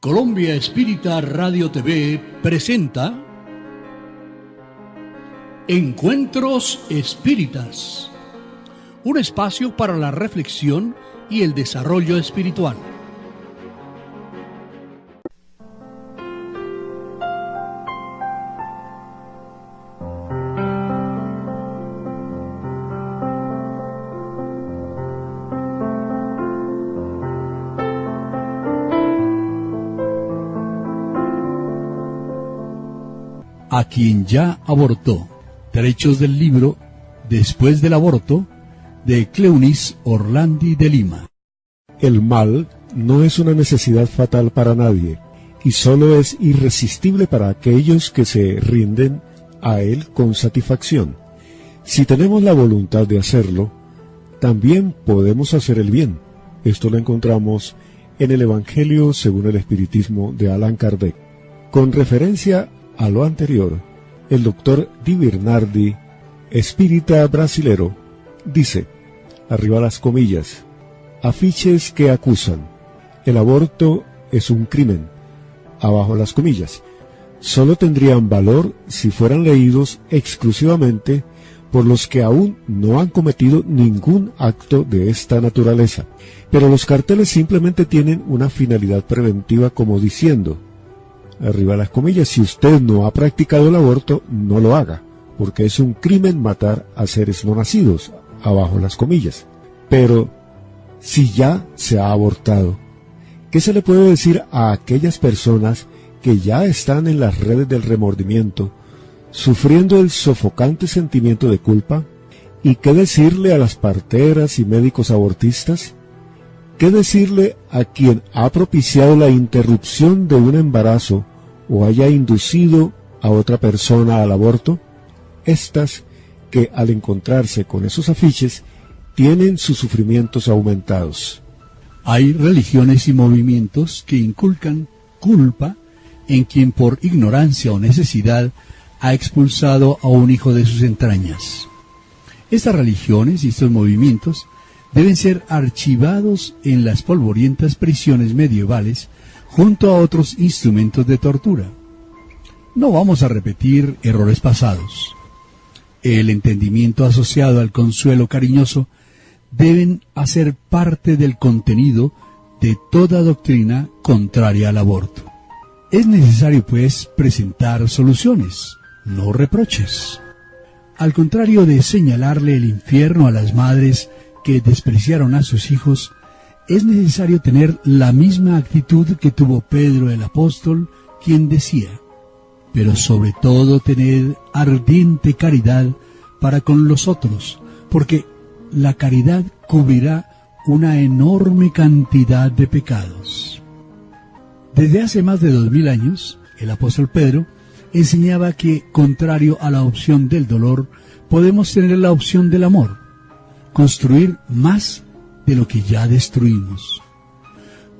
Colombia Espírita Radio TV presenta Encuentros Espíritas, un espacio para la reflexión y el desarrollo espiritual. A quien ya abortó. Trechos del libro Después del aborto, de Cleunis Orlandi de Lima. El mal no es una necesidad fatal para nadie, y solo es irresistible para aquellos que se rinden a él con satisfacción. Si tenemos la voluntad de hacerlo, también podemos hacer el bien. Esto lo encontramos en el Evangelio según el Espiritismo de Allan Kardec. Con referencia a lo anterior, el doctor Di Bernardi, espírita brasilero, dice, arriba las comillas, afiches que acusan, el aborto es un crimen, abajo las comillas, solo tendrían valor si fueran leídos exclusivamente por los que aún no han cometido ningún acto de esta naturaleza. Pero los carteles simplemente tienen una finalidad preventiva, como diciendo, arriba las comillas, si usted no ha practicado el aborto, no lo haga, porque es un crimen matar a seres no nacidos, abajo las comillas. Pero, si ya se ha abortado, ¿qué se le puede decir a aquellas personas que ya están en las redes del remordimiento, sufriendo el sofocante sentimiento de culpa? ¿Y qué decirle a las parteras y médicos abortistas? ¿Qué decirle a quien ha propiciado la interrupción de un embarazo o haya inducido a otra persona al aborto? Estas que al encontrarse con esos afiches tienen sus sufrimientos aumentados. Hay religiones y movimientos que inculcan culpa en quien por ignorancia o necesidad ha expulsado a un hijo de sus entrañas. Estas religiones y estos movimientos deben ser archivados en las polvorientas prisiones medievales junto a otros instrumentos de tortura. No vamos a repetir errores pasados. El entendimiento asociado al consuelo cariñoso deben hacer parte del contenido de toda doctrina contraria al aborto. Es necesario, pues, presentar soluciones, no reproches. Al contrario de señalarle el infierno a las madres que despreciaron a sus hijos, es necesario tener la misma actitud que tuvo Pedro el apóstol, quien decía, pero sobre todo tened ardiente caridad para con los otros, porque la caridad cubrirá una enorme cantidad de pecados. Desde hace más de 2000 años, el apóstol Pedro enseñaba que, contrario a la opción del dolor, podemos tener la opción del amor, construir más de lo que ya destruimos,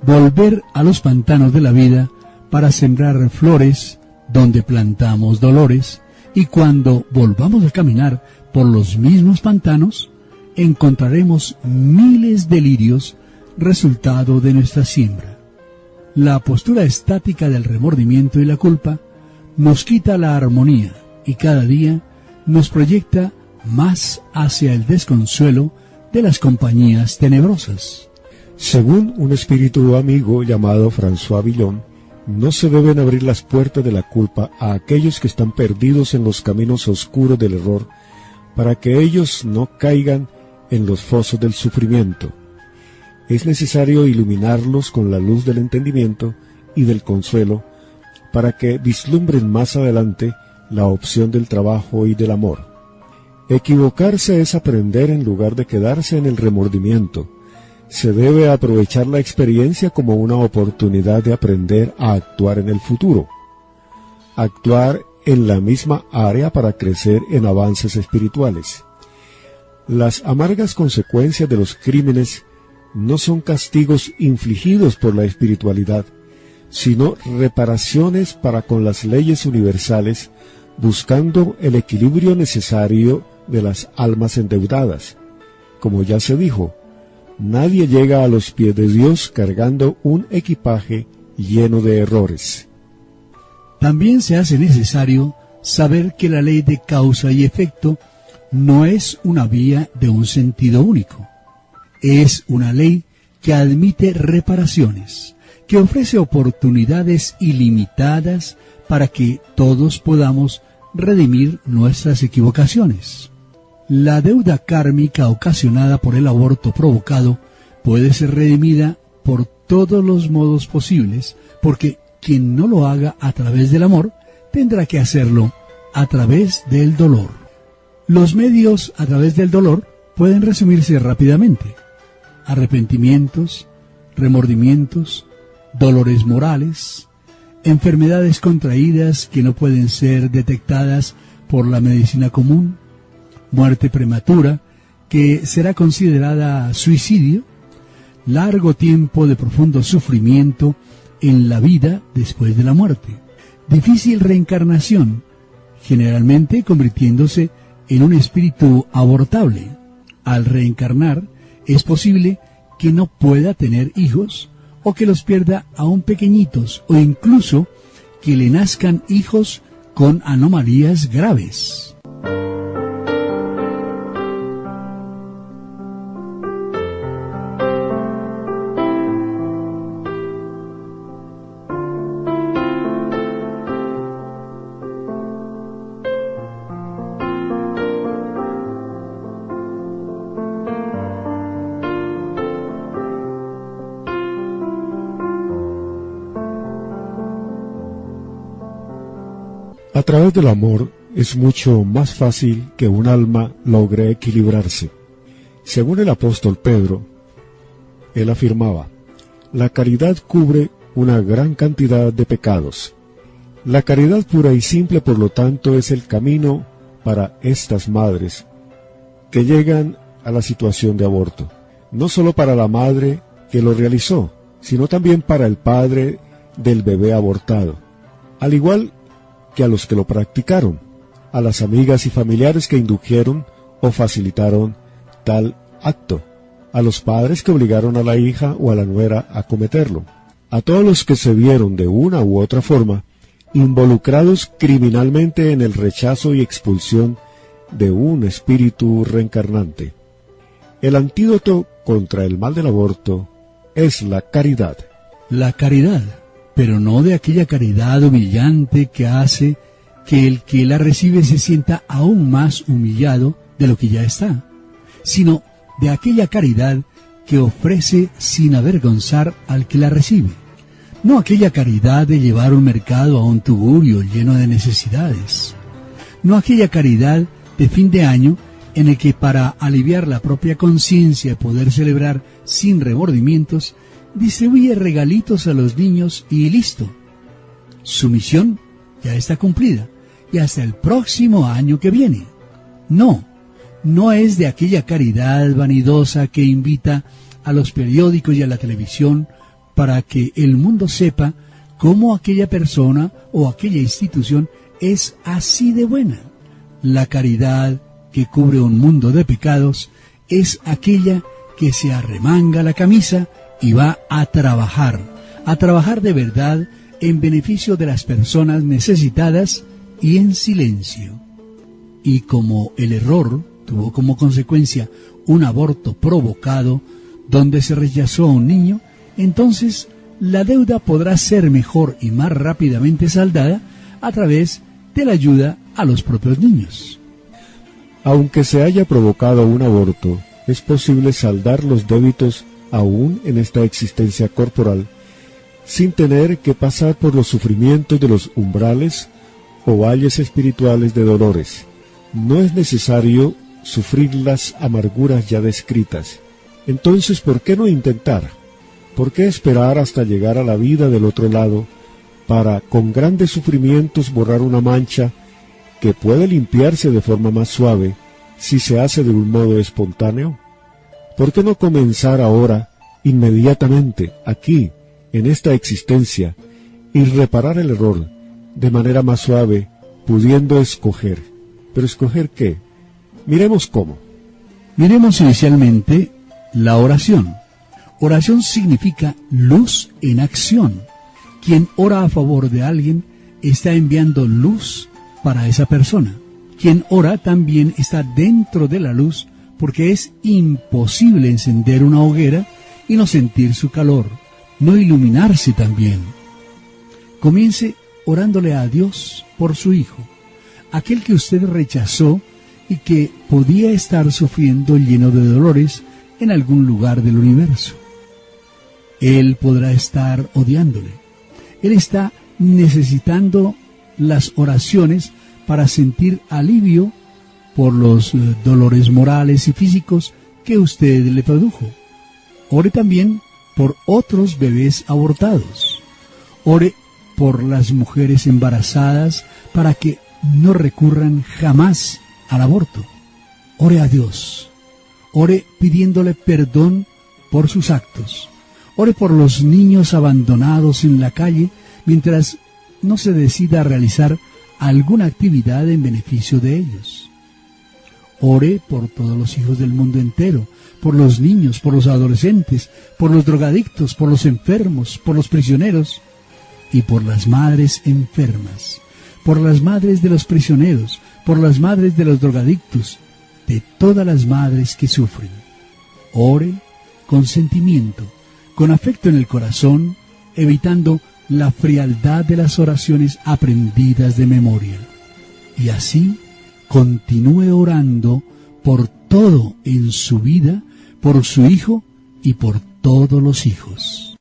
volver a los pantanos de la vida para sembrar flores donde plantamos dolores, y cuando volvamos a caminar por los mismos pantanos, encontraremos miles de lirios, resultado de nuestra siembra. La postura estática del remordimiento y la culpa nos quita la armonía y cada día nos proyecta más hacia el desconsuelo de las compañías tenebrosas. Según un espíritu amigo llamado François Villon, no se deben abrir las puertas de la culpa a aquellos que están perdidos en los caminos oscuros del error, para que ellos no caigan en los fosos del sufrimiento. Es necesario iluminarlos con la luz del entendimiento y del consuelo, para que vislumbren más adelante la opción del trabajo y del amor. Equivocarse es aprender en lugar de quedarse en el remordimiento. Se debe aprovechar la experiencia como una oportunidad de aprender a actuar en el futuro. Actuar en la misma área para crecer en avances espirituales. Las amargas consecuencias de los crímenes no son castigos infligidos por la espiritualidad, sino reparaciones para con las leyes universales, buscando el equilibrio necesario de las almas endeudadas. Como ya se dijo, nadie llega a los pies de Dios cargando un equipaje lleno de errores. También se hace necesario saber que la ley de causa y efecto no es una vía de un sentido único. Es una ley que admite reparaciones, que ofrece oportunidades ilimitadas para que todos podamos redimir nuestras equivocaciones. La deuda kármica ocasionada por el aborto provocado puede ser redimida por todos los modos posibles, porque quien no lo haga a través del amor, tendrá que hacerlo a través del dolor. Los medios a través del dolor pueden resumirse rápidamente: arrepentimientos, remordimientos, dolores morales, enfermedades contraídas que no pueden ser detectadas por la medicina común, muerte prematura que será considerada suicidio, largo tiempo de profundo sufrimiento en la vida después de la muerte, difícil reencarnación, generalmente convirtiéndose en un espíritu abortable. Al reencarnar, es posible que no pueda tener hijos, o que los pierda aún pequeñitos, o incluso que le nazcan hijos con anomalías graves. A través del amor es mucho más fácil que un alma logre equilibrarse. Según el apóstol Pedro, él afirmaba: la caridad cubre una gran cantidad de pecados. La caridad pura y simple, por lo tanto, es el camino para estas madres que llegan a la situación de aborto. No solo para la madre que lo realizó, sino también para el padre del bebé abortado, al igual que a los que lo practicaron, a las amigas y familiares que indujeron o facilitaron tal acto, a los padres que obligaron a la hija o a la nuera a cometerlo, a todos los que se vieron de una u otra forma involucrados criminalmente en el rechazo y expulsión de un espíritu reencarnante. El antídoto contra el mal del aborto es la caridad. La caridad, pero no de aquella caridad humillante que hace que el que la recibe se sienta aún más humillado de lo que ya está, sino de aquella caridad que ofrece sin avergonzar al que la recibe. No aquella caridad de llevar un mercado a un tugurio lleno de necesidades. No aquella caridad de fin de año en el que, para aliviar la propia conciencia y poder celebrar sin remordimientos, distribuye regalitos a los niños y listo. Su misión ya está cumplida, y hasta el próximo año que viene. No es de aquella caridad vanidosa que invita a los periódicos y a la televisión para que el mundo sepa cómo aquella persona o aquella institución es así de buena. La caridad que cubre un mundo de pecados es aquella que se arremanga la camisa y va a trabajar de verdad en beneficio de las personas necesitadas y en silencio. Y como el error tuvo como consecuencia un aborto provocado donde se rechazó a un niño, entonces la deuda podrá ser mejor y más rápidamente saldada a través de la ayuda a los propios niños. Aunque se haya provocado un aborto, es posible saldar los débitos aún en esta existencia corporal, sin tener que pasar por los sufrimientos de los umbrales o valles espirituales de dolores. No es necesario sufrir las amarguras ya descritas. Entonces, ¿por qué no intentar? ¿Por qué esperar hasta llegar a la vida del otro lado para, con grandes sufrimientos, borrar una mancha que puede limpiarse de forma más suave si se hace de un modo espontáneo? ¿Por qué no comenzar ahora, inmediatamente, aquí, en esta existencia, y reparar el error de manera más suave, pudiendo escoger? ¿Pero escoger qué? Miremos cómo. Miremos inicialmente la oración. Oración significa luz en acción, Quien ora a favor de alguien está enviando luz para esa persona. Quien ora también está dentro de la luz, porque es imposible encender una hoguera y no sentir su calor, no iluminarse también. Comience orándole a Dios por su hijo, aquel que usted rechazó y que podía estar sufriendo lleno de dolores en algún lugar del universo. Él podrá estar odiándole. Él está necesitando las oraciones para sentir alivio por los dolores morales y físicos que usted le produjo. Ore también por otros bebés abortados. Ore por las mujeres embarazadas para que no recurran jamás al aborto. Ore a Dios. Ore pidiéndole perdón por sus actos. Ore por los niños abandonados en la calle mientras no se decida a realizar alguna actividad en beneficio de ellos. Ore por todos los hijos del mundo entero, por los niños, por los adolescentes, por los drogadictos, por los enfermos, por los prisioneros y por las madres enfermas, por las madres de los prisioneros, por las madres de los drogadictos, de todas las madres que sufren. Ore con sentimiento, con afecto en el corazón, evitando la frialdad de las oraciones aprendidas de memoria. Y así continúe orando por todo en su vida, por su hijo y por todos los hijos.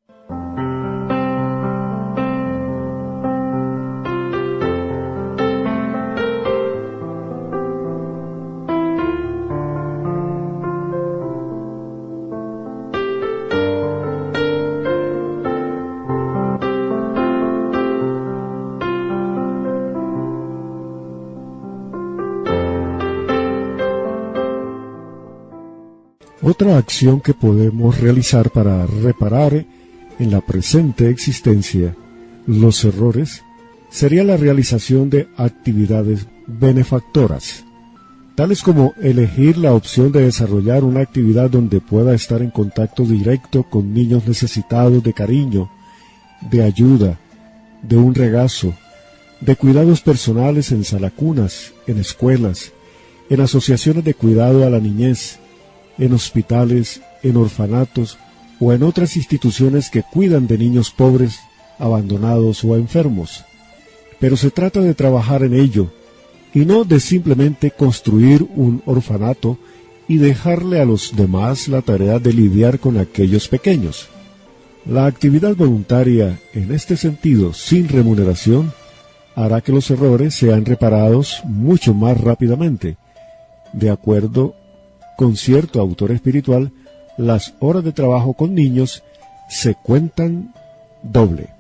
Otra acción que podemos realizar para reparar en la presente existencia los errores sería la realización de actividades benefactoras, tales como elegir la opción de desarrollar una actividad donde pueda estar en contacto directo con niños necesitados de cariño, de ayuda, de un regazo, de cuidados personales en salacunas, en escuelas, en asociaciones de cuidado a la niñez, en hospitales, en orfanatos o en otras instituciones que cuidan de niños pobres, abandonados o enfermos. Pero se trata de trabajar en ello, y no de simplemente construir un orfanato y dejarle a los demás la tarea de lidiar con aquellos pequeños. La actividad voluntaria, en este sentido, sin remuneración, hará que los errores sean reparados mucho más rápidamente. De acuerdo con cierto autor espiritual, las horas de trabajo con niños se cuentan doble.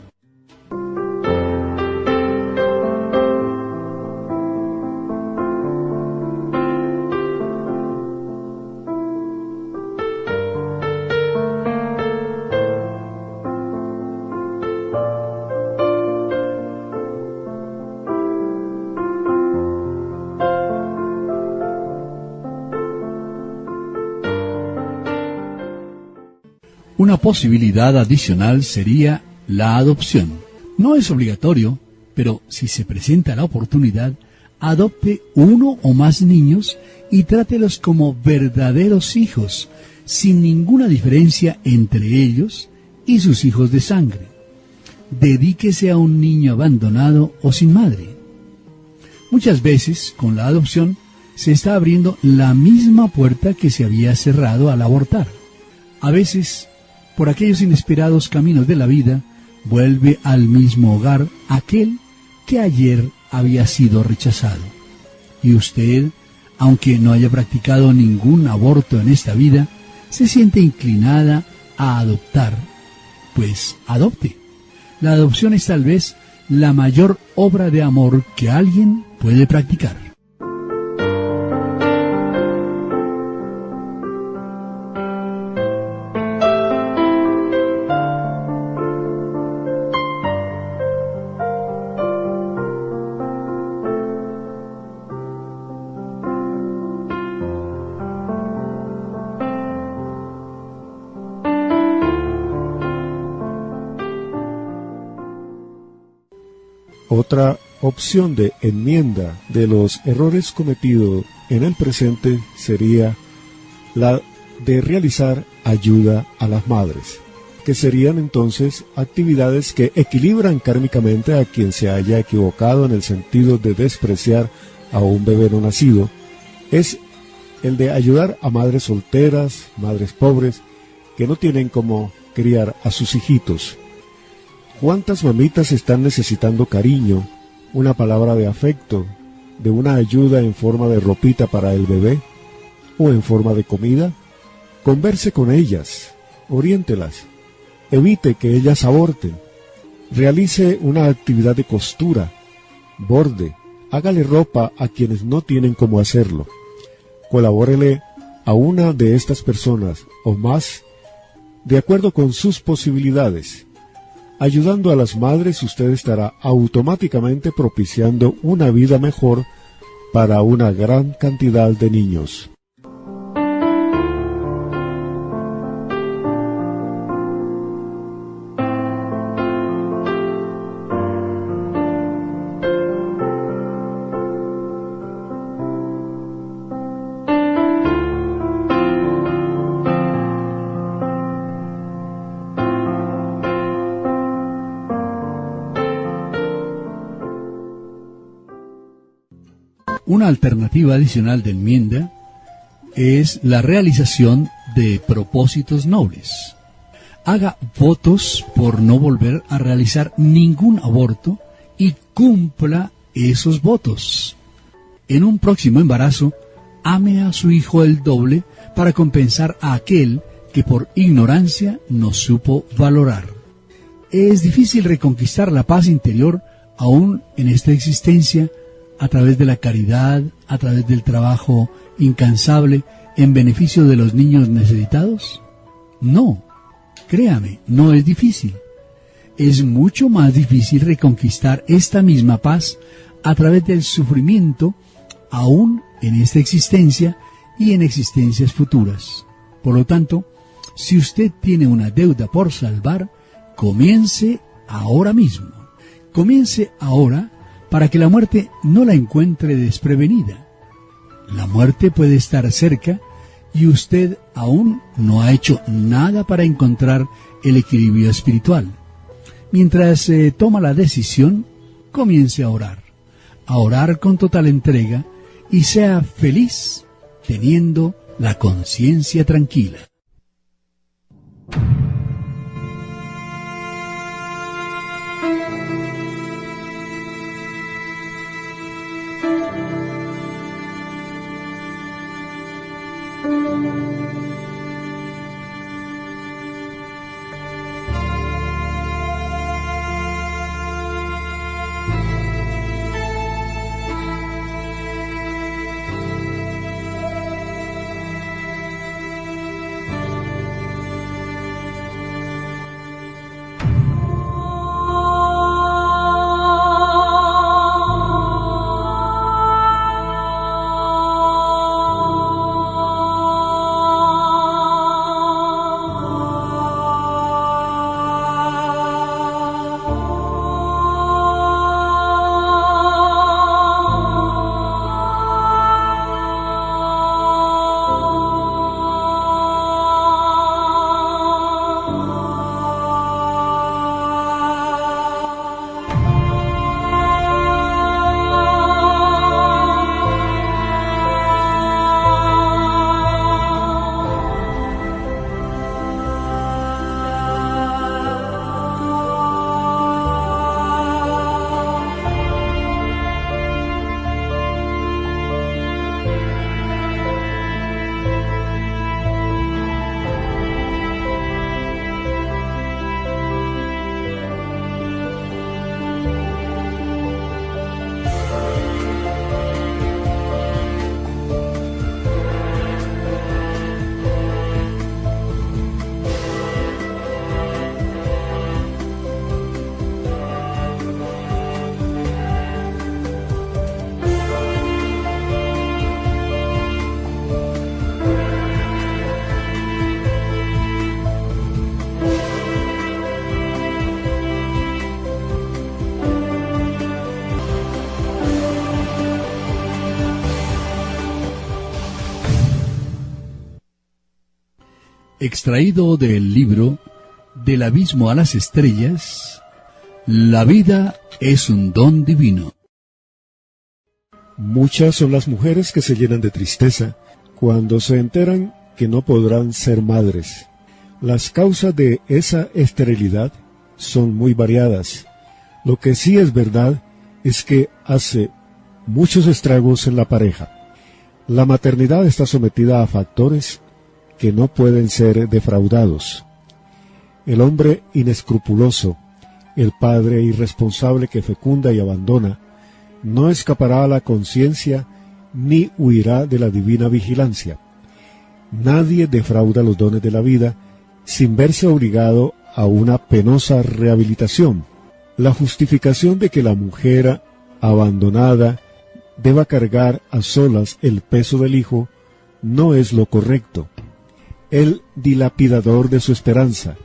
Una posibilidad adicional sería la adopción. No es obligatorio, pero si se presenta la oportunidad, adopte uno o más niños y trátelos como verdaderos hijos, sin ninguna diferencia entre ellos y sus hijos de sangre. Dedíquese a un niño abandonado o sin madre. Muchas veces, con la adopción, se está abriendo la misma puerta que se había cerrado al abortar. A veces, por aquellos inesperados caminos de la vida, vuelve al mismo hogar aquel que ayer había sido rechazado. Y usted, aunque no haya practicado ningún aborto en esta vida, se siente inclinada a adoptar. Pues adopte. La adopción es tal vez la mayor obra de amor que alguien puede practicar. Otra opción de enmienda de los errores cometidos en el presente sería la de realizar ayuda a las madres, que serían entonces actividades que equilibran kármicamente a quien se haya equivocado en el sentido de despreciar a un bebé no nacido. Es el de ayudar a madres solteras, madres pobres, que no tienen cómo criar a sus hijitos. ¿Cuántas mamitas están necesitando cariño, una palabra de afecto, de una ayuda en forma de ropita para el bebé o en forma de comida? Converse con ellas, oriéntelas, evite que ellas aborten, realice una actividad de costura, borde, hágale ropa a quienes no tienen cómo hacerlo. Colabórele a una de estas personas o más de acuerdo con sus posibilidades. Ayudando a las madres, usted estará automáticamente propiciando una vida mejor para una gran cantidad de niños. Una alternativa adicional de enmienda es la realización de propósitos nobles. Haga votos por no volver a realizar ningún aborto y cumpla esos votos. En un próximo embarazo, ame a su hijo el doble para compensar a aquel que por ignorancia no supo valorar. Es difícil reconquistar la paz interior aún en esta existencia a través de la caridad, a través del trabajo incansable en beneficio de los niños necesitados? No, créame, no es difícil. Es mucho más difícil reconquistar esta misma paz a través del sufrimiento aún en esta existencia y en existencias futuras. Por lo tanto, si usted tiene una deuda por salvar, comience ahora mismo. Comience ahora para que la muerte no la encuentre desprevenida. La muerte puede estar cerca y usted aún no ha hecho nada para encontrar el equilibrio espiritual. Mientras toma la decisión, comience a orar con total entrega y sea feliz teniendo la conciencia tranquila. Extraído del libro Del abismo a las estrellas, la vida es un don divino. Muchas son las mujeres que se llenan de tristeza cuando se enteran que no podrán ser madres. Las causas de esa esterilidad son muy variadas. Lo que sí es verdad es que hace muchos estragos en la pareja. La maternidad está sometida a factores que no pueden ser defraudados. El hombre inescrupuloso, el padre irresponsable que fecunda y abandona, no escapará a la conciencia ni huirá de la divina vigilancia. Nadie defrauda los dones de la vida sin verse obligado a una penosa rehabilitación. La justificación de que la mujer abandonada deba cargar a solas el peso del hijo no es lo correcto. El dilapidador de su esperanza,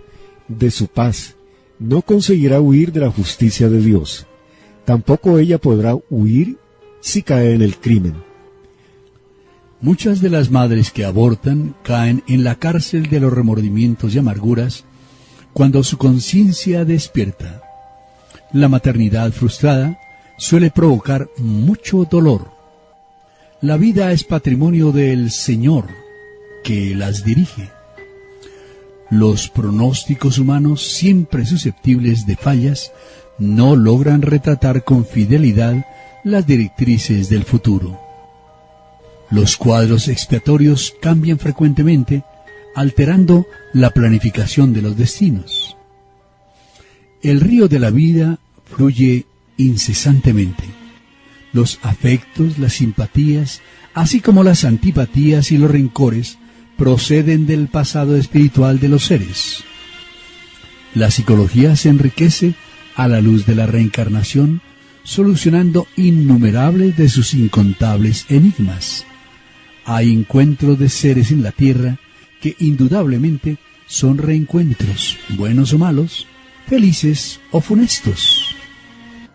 de su paz, no conseguirá huir de la justicia de Dios. Tampoco ella podrá huir si cae en el crimen. Muchas de las madres que abortan caen en la cárcel de los remordimientos y amarguras cuando su conciencia despierta. La maternidad frustrada suele provocar mucho dolor. La vida es patrimonio del Señor, que las dirige. Los pronósticos humanos, siempre susceptibles de fallas, no logran retratar con fidelidad las directrices del futuro. Los cuadros expiatorios cambian frecuentemente, alterando la planificación de los destinos. El río de la vida fluye incesantemente. Los afectos, las simpatías, así como las antipatías y los rencores, proceden del pasado espiritual de los seres. La psicología se enriquece a la luz de la reencarnación, solucionando innumerables de sus incontables enigmas. Hay encuentros de seres en la tierra que indudablemente son reencuentros, buenos o malos, felices o funestos.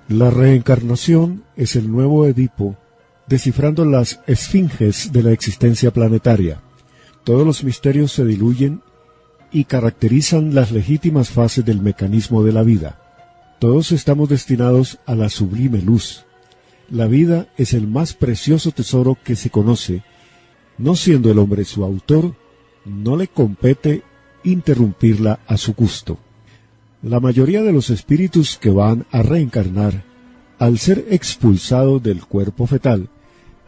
La reencarnación es el nuevo Edipo, descifrando las esfinges de la existencia planetaria. Todos los misterios se diluyen y caracterizan las legítimas fases del mecanismo de la vida. Todos estamos destinados a la sublime luz. La vida es el más precioso tesoro que se conoce. No siendo el hombre su autor, no le compete interrumpirla a su gusto. La mayoría de los espíritus que van a reencarnar, al ser expulsados del cuerpo fetal,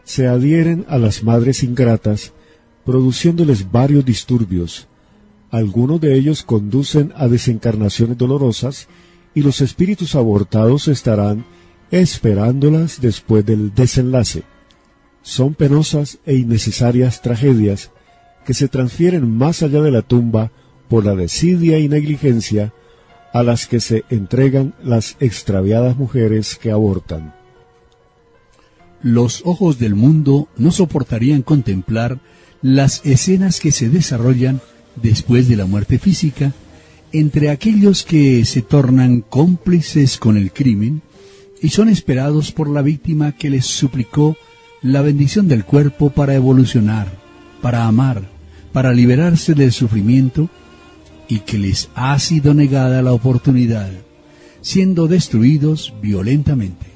se adhieren a las madres ingratas, produciéndoles varios disturbios. Algunos de ellos conducen a desencarnaciones dolorosas y los espíritus abortados estarán esperándolas después del desenlace. Son penosas e innecesarias tragedias que se transfieren más allá de la tumba por la desidia y negligencia a las que se entregan las extraviadas mujeres que abortan. Los ojos del mundo no soportarían contemplar las escenas que se desarrollan después de la muerte física entre aquellos que se tornan cómplices con el crimen y son esperados por la víctima que les suplicó la bendición del cuerpo para evolucionar, para amar, para liberarse del sufrimiento, y que les ha sido negada la oportunidad, siendo destruidos violentamente.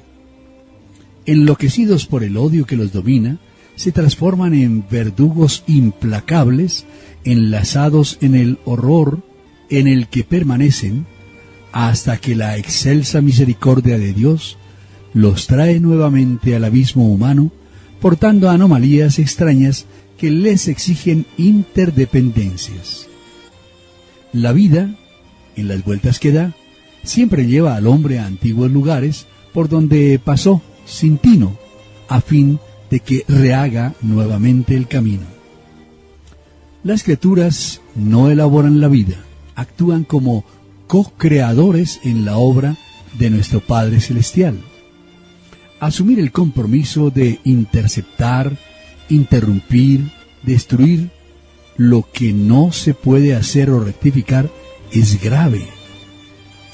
Enloquecidos por el odio que los domina, se transforman en verdugos implacables, enlazados en el horror en el que permanecen, hasta que la excelsa misericordia de Dios los trae nuevamente al abismo humano, portando anomalías extrañas que les exigen interdependencias. La vida, en las vueltas que da, siempre lleva al hombre a antiguos lugares por donde pasó sin tino, a fin de que rehaga nuevamente el camino. Las criaturas no elaboran la vida, actúan como co-creadores en la obra de nuestro Padre Celestial. Asumir el compromiso de interceptar, interrumpir, destruir lo que no se puede hacer o rectificar es grave,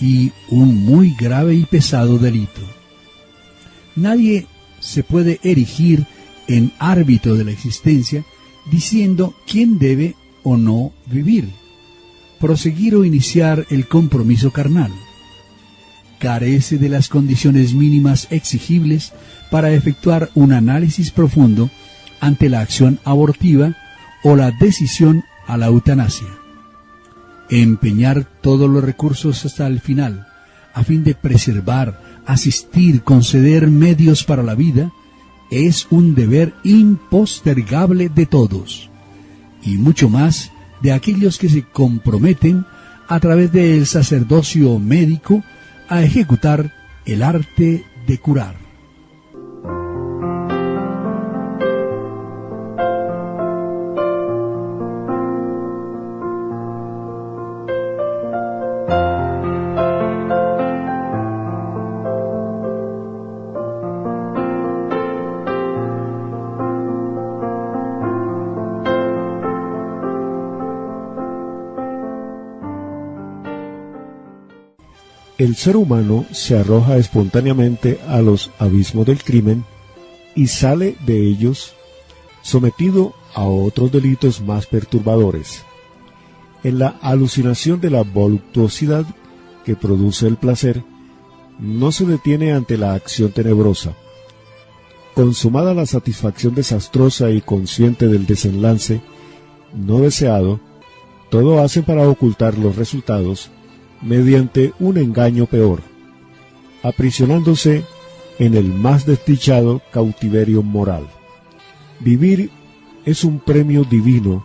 y un muy grave y pesado delito. Nadie se puede erigir en árbitro de la existencia diciendo quién debe o no vivir, proseguir o iniciar el compromiso carnal. Carece de las condiciones mínimas exigibles para efectuar un análisis profundo ante la acción abortiva o la decisión a la eutanasia. Empeñar todos los recursos hasta el final, a fin de preservar, asistir, conceder medios para la vida, es un deber impostergable de todos, y mucho más de aquellos que se comprometen a través del sacerdocio médico a ejecutar el arte de curar. El ser humano se arroja espontáneamente a los abismos del crimen y sale de ellos sometido a otros delitos más perturbadores. En la alucinación de la voluptuosidad que produce el placer, no se detiene ante la acción tenebrosa. Consumada la satisfacción desastrosa y consciente del desenlace no deseado, todo hace para ocultar los resultados mediante un engaño peor, aprisionándose en el más desdichado cautiverio moral. Vivir es un premio divino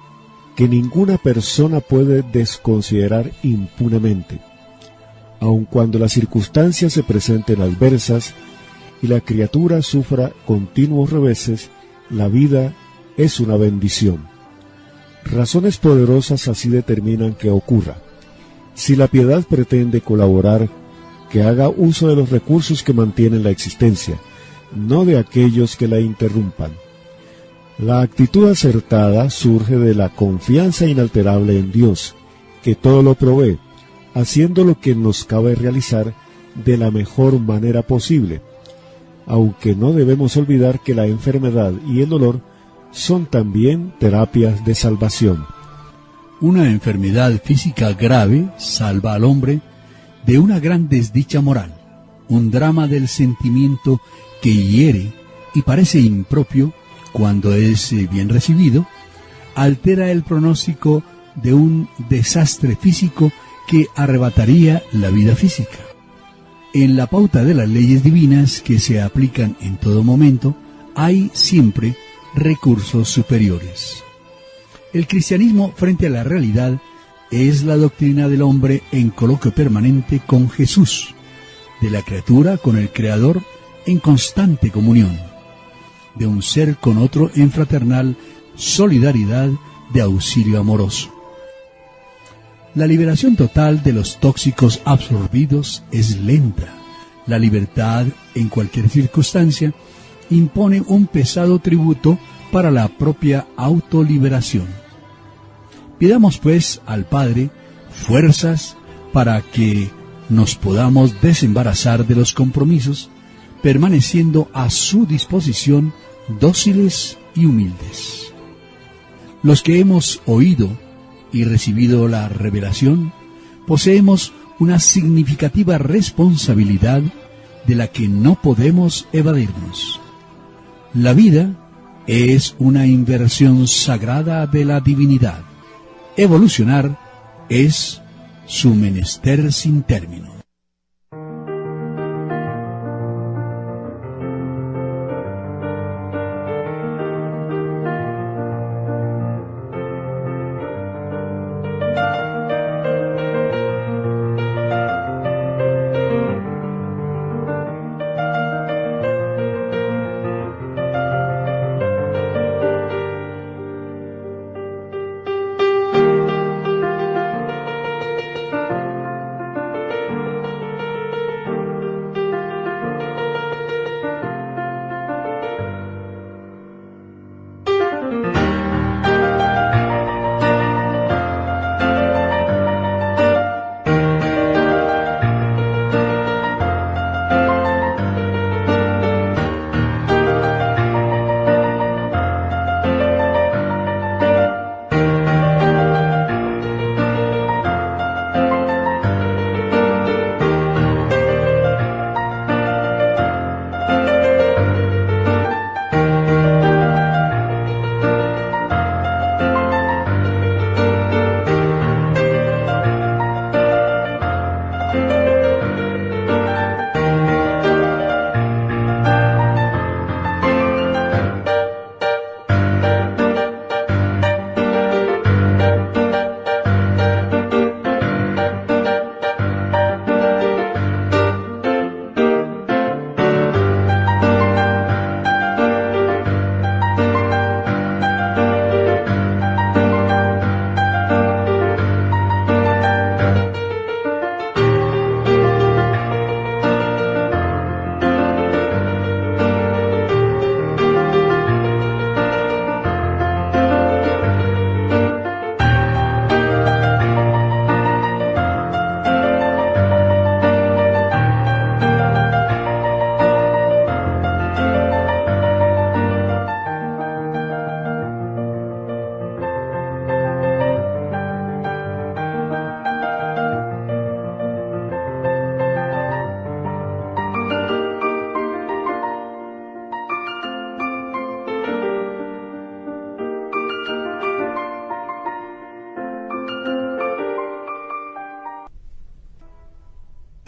que ninguna persona puede desconsiderar impunemente, aun cuando las circunstancias se presenten adversas y la criatura sufra continuos reveses. La vida es una bendición. Razones poderosas así determinan que ocurra. Si la piedad pretende colaborar, que haga uso de los recursos que mantienen la existencia, no de aquellos que la interrumpan. La actitud acertada surge de la confianza inalterable en Dios, que todo lo provee, haciendo lo que nos cabe realizar de la mejor manera posible, aunque no debemos olvidar que la enfermedad y el dolor son también terapias de salvación. Una enfermedad física grave salva al hombre de una gran desdicha moral, un drama del sentimiento que hiere y parece impropio cuando es bien recibido, altera el pronóstico de un desastre físico que arrebataría la vida física. En la pauta de las leyes divinas que se aplican en todo momento, hay siempre recursos superiores. El cristianismo frente a la realidad es la doctrina del hombre en coloquio permanente con Jesús, de la criatura con el Creador en constante comunión, de un ser con otro en fraternal solidaridad de auxilio amoroso. La liberación total de los tóxicos absorbidos es lenta. La libertad, en cualquier circunstancia, impone un pesado tributo para la propia autoliberación. Pidamos pues al Padre fuerzas para que nos podamos desembarazar de los compromisos, permaneciendo a su disposición dóciles y humildes. Los que hemos oído y recibido la revelación, poseemos una significativa responsabilidad de la que no podemos evadirnos. La vida es una inversión sagrada de la divinidad. Evolucionar es su menester sin término.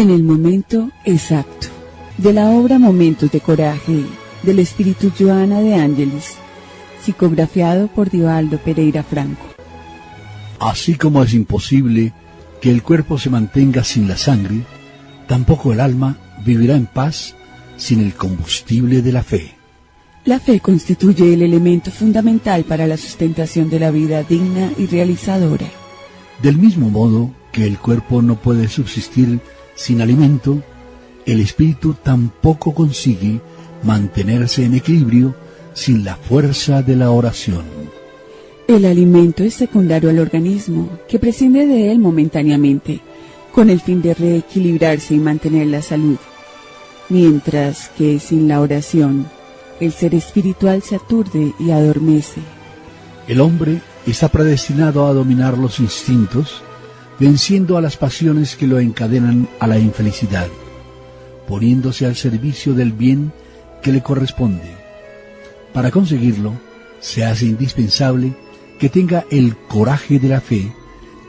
En el momento exacto. De la obra Momentos de Coraje, del espíritu Joana de Ángelis, psicografiado por Divaldo Pereira Franco. Así como es imposible que el cuerpo se mantenga sin la sangre, tampoco el alma vivirá en paz sin el combustible de la fe. La fe constituye el elemento fundamental para la sustentación de la vida digna y realizadora. Del mismo modo que el cuerpo no puede subsistir sin alimento, el espíritu tampoco consigue mantenerse en equilibrio sin la fuerza de la oración. El alimento es secundario al organismo, que prescinde de él momentáneamente, con el fin de reequilibrarse y mantener la salud. Mientras que sin la oración, el ser espiritual se aturde y adormece. El hombre está predestinado a dominar los instintos, venciendo a las pasiones que lo encadenan a la infelicidad, poniéndose al servicio del bien que le corresponde. Para conseguirlo, se hace indispensable que tenga el coraje de la fe,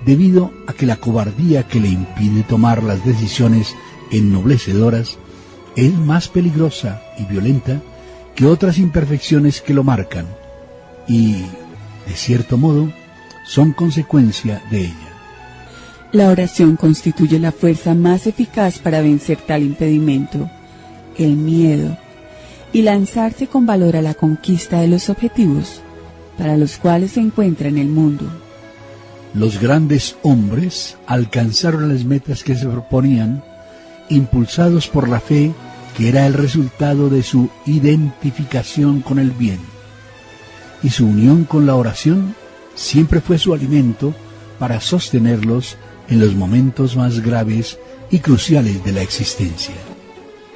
debido a que la cobardía que le impide tomar las decisiones ennoblecedoras es más peligrosa y violenta que otras imperfecciones que lo marcan y, de cierto modo, son consecuencia de ella. La oración constituye la fuerza más eficaz para vencer tal impedimento, el miedo, y lanzarse con valor a la conquista de los objetivos para los cuales se encuentra en el mundo. Los grandes hombres alcanzaron las metas que se proponían, impulsados por la fe que era el resultado de su identificación con el bien, y su unión con la oración siempre fue su alimento para sostenerlos en los momentos más graves y cruciales de la existencia.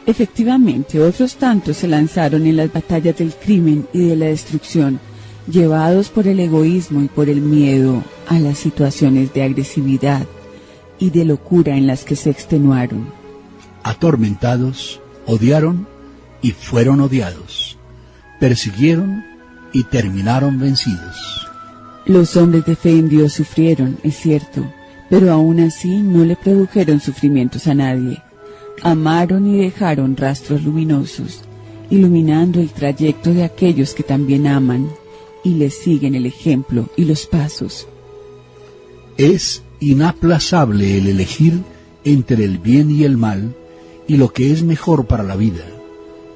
Efectivamente, otros tantos se lanzaron en las batallas del crimen y de la destrucción, llevados por el egoísmo y por el miedo a las situaciones de agresividad y de locura en las que se extenuaron. Atormentados, odiaron y fueron odiados, persiguieron y terminaron vencidos. Los hombres de fe en Dios sufrieron, es cierto, pero aún así no le produjeron sufrimientos a nadie. Amaron y dejaron rastros luminosos, iluminando el trayecto de aquellos que también aman y les siguen el ejemplo y los pasos. Es inaplazable el elegir entre el bien y el mal y lo que es mejor para la vida,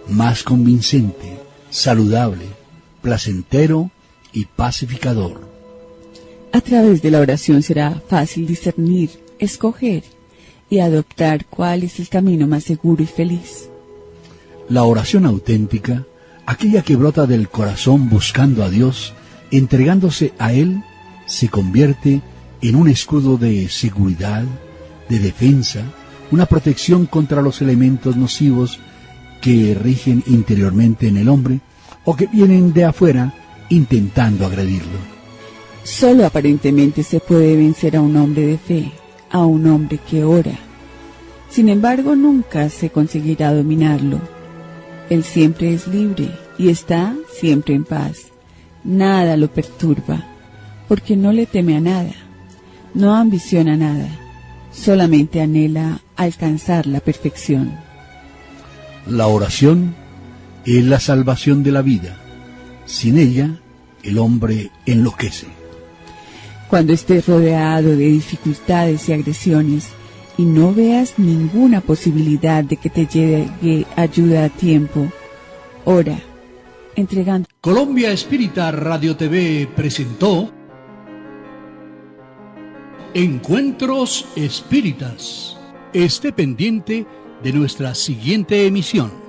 más convincente, saludable, placentero y pacificador. A través de la oración será fácil discernir, escoger y adoptar cuál es el camino más seguro y feliz. La oración auténtica, aquella que brota del corazón buscando a Dios, entregándose a Él, se convierte en un escudo de seguridad, de defensa, una protección contra los elementos nocivos que rigen interiormente en el hombre o que vienen de afuera intentando agredirlo. Solo aparentemente se puede vencer a un hombre de fe, a un hombre que ora. Sin embargo, nunca se conseguirá dominarlo. Él siempre es libre y está siempre en paz. Nada lo perturba, porque no le teme a nada, no ambiciona nada, solamente anhela alcanzar la perfección. La oración es la salvación de la vida. Sin ella, el hombre enloquece. Cuando estés rodeado de dificultades y agresiones y no veas ninguna posibilidad de que te llegue ayuda a tiempo, ora, entregando. Colombia Espírita Radio TV presentó Encuentros Espíritas. Esté pendiente de nuestra siguiente emisión.